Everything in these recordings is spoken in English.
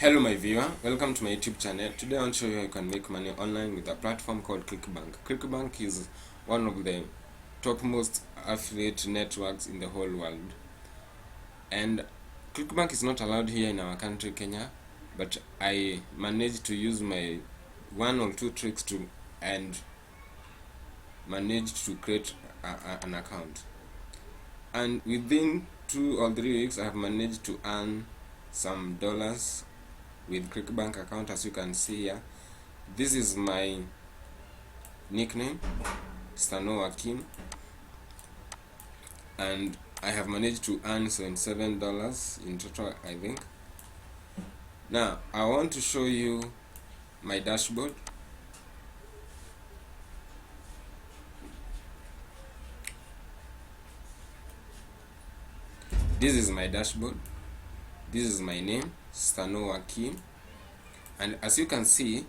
Hello my viewer, welcome to my YouTube channel. Today I want to show you how you can make money online with a platform called Clickbank. Clickbank is one of the topmost affiliate networks in the whole world. And Clickbank is not allowed here in our country, Kenya, but I managed to use my one or two tricks and managed to create an account. And within 2 or 3 weeks I have managed to earn some dollars with Clickbank account. As you can see here, this is my nickname, Stano Akim, and I have managed to earn $77 in total, I think. Now I want to show you my dashboard. This is my dashboard. This is my name, Stano Akim, and as you can see,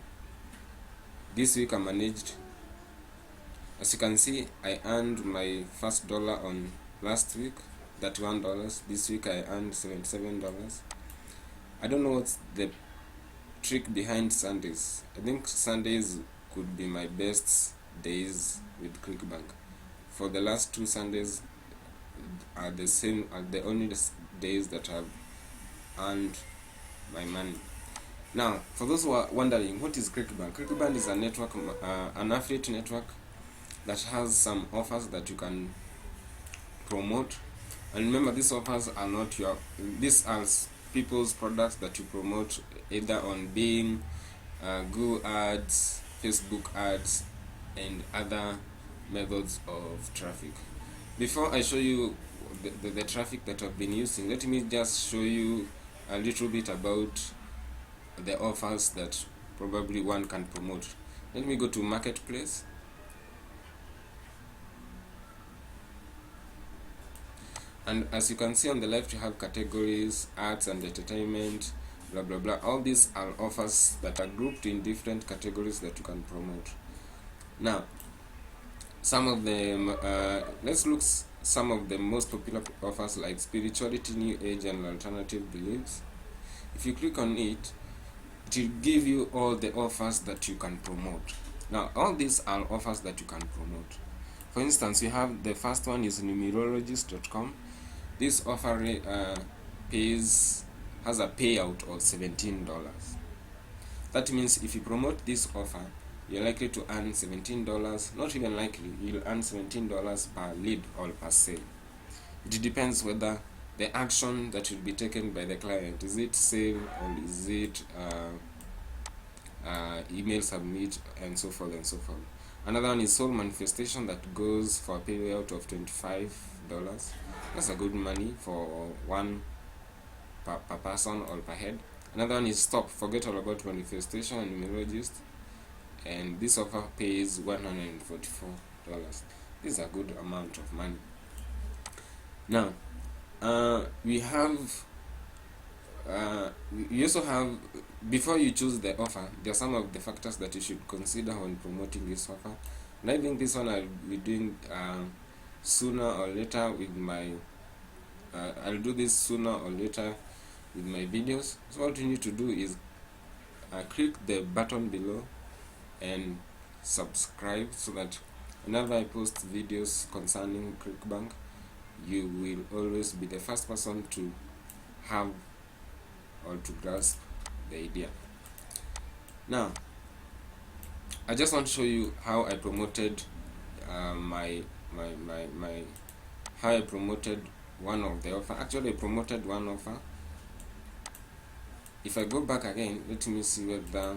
this week I managed, as you can see, I earned my first dollar on last week, $31. This week I earned $77. I don't know what's the trick behind Sundays. I think Sundays could be my best days with Clickbank. For the last 2 Sundays are the same, are the only days that I've earned my money. Now, for those who are wondering, what is Clickbank? Clickbank is a network, an affiliate network that has some offers that you can promote. And remember, these offers are not these are people's products that you promote either on Bing, Google ads, Facebook ads, and other methods of traffic. Before I show you the traffic that I've been using, let me just show you a little bit about the offers that probably one can promote. Let me go to Marketplace. And as you can see on the left, you have categories, arts and entertainment, blah blah blah. All these are offers that are grouped in different categories that you can promote. Now, some of them, let's look some of the most popular offers, like spirituality, new age and alternative beliefs. If you click on it, it will give you all the offers that you can promote. Now all these are offers that you can promote. For instance, you have the first one is numerologist.com. This offer has a payout of $17. That means if you promote this offer, you're likely to earn $17, not even likely, you'll earn $17 per lead or per sale. It depends whether the action that will be taken by the client, is it sale or is it email submit, and so forth and so forth. Another one is soul manifestation, that goes for a payout of $25. That's a good money for one per person or per head. Another one is stop, forget all about manifestation and numerologist, and this offer pays $144. This is a good amount of money. Now we also have, before you choose the offer, there are some of the factors that you should consider when promoting this offer, and I think this one I'll be doing sooner or later with my I'll do this sooner or later with my videos. So what you need to do is click the button below and subscribe, so that whenever I post videos concerning Clickbank, you will always be the first person to have or to grasp the idea. Now I just want to show you how I promoted how I promoted one of the offer. Actually, I promoted one offer. If I go back again, let me see whether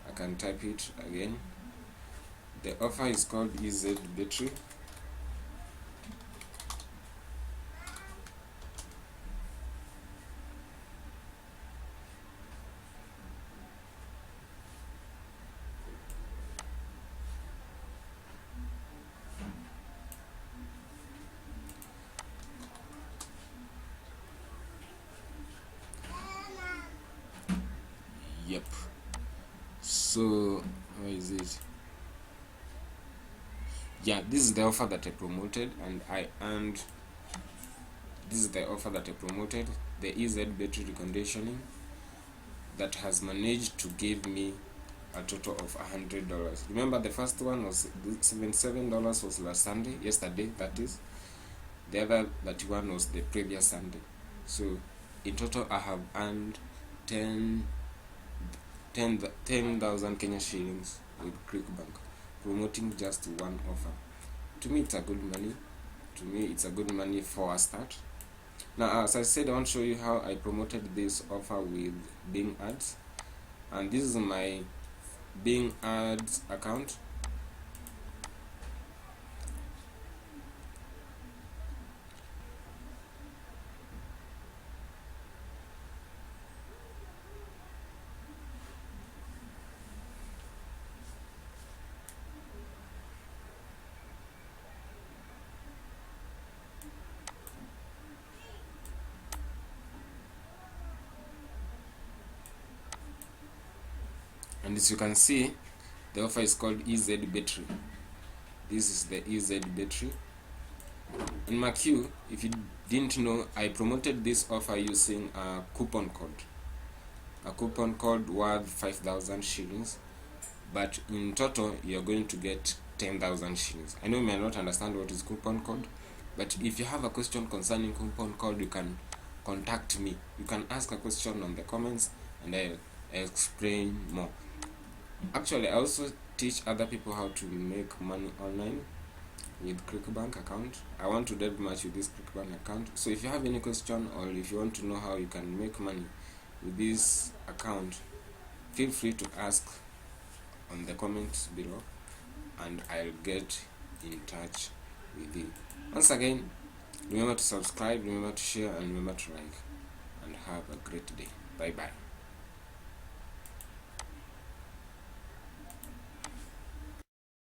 I can type it again. The offer is called EZ Battery. Yep. So where is it? Yeah, this is the offer that I promoted, and I earned. This is the offer that I promoted. the EZ battery reconditioning that has managed to give me a total of $100. Remember, the first one was $77 was last Sunday, yesterday that is. The other 31 was the previous Sunday. So in total I have earned 10,000 Kenya shillings with Clickbank, promoting just one offer. To me it's a good money. To me it's a good money for a start. Now, as I said, I want to show you how I promoted this offer with Bing Ads. And this is my Bing Ads account. And as you can see, the offer is called EZ battery. This is the EZ battery. And mark you, if you didn't know, I promoted this offer using a coupon code worth 5,000 shillings, but in total you're going to get 10,000 shillings. I know you may not understand what is coupon code, but if you have a question concerning coupon code, you can contact me. You can ask a question on the comments and I'll explain more. Actually, I also teach other people how to make money online with Clickbank account. I want to delve much with this Clickbank account. So if you have any question, or if you want to know how you can make money with this account, feel free to ask on the comments below and I'll get in touch with you. Once again, remember to subscribe, remember to share, and remember to like, and have a great day. Bye bye.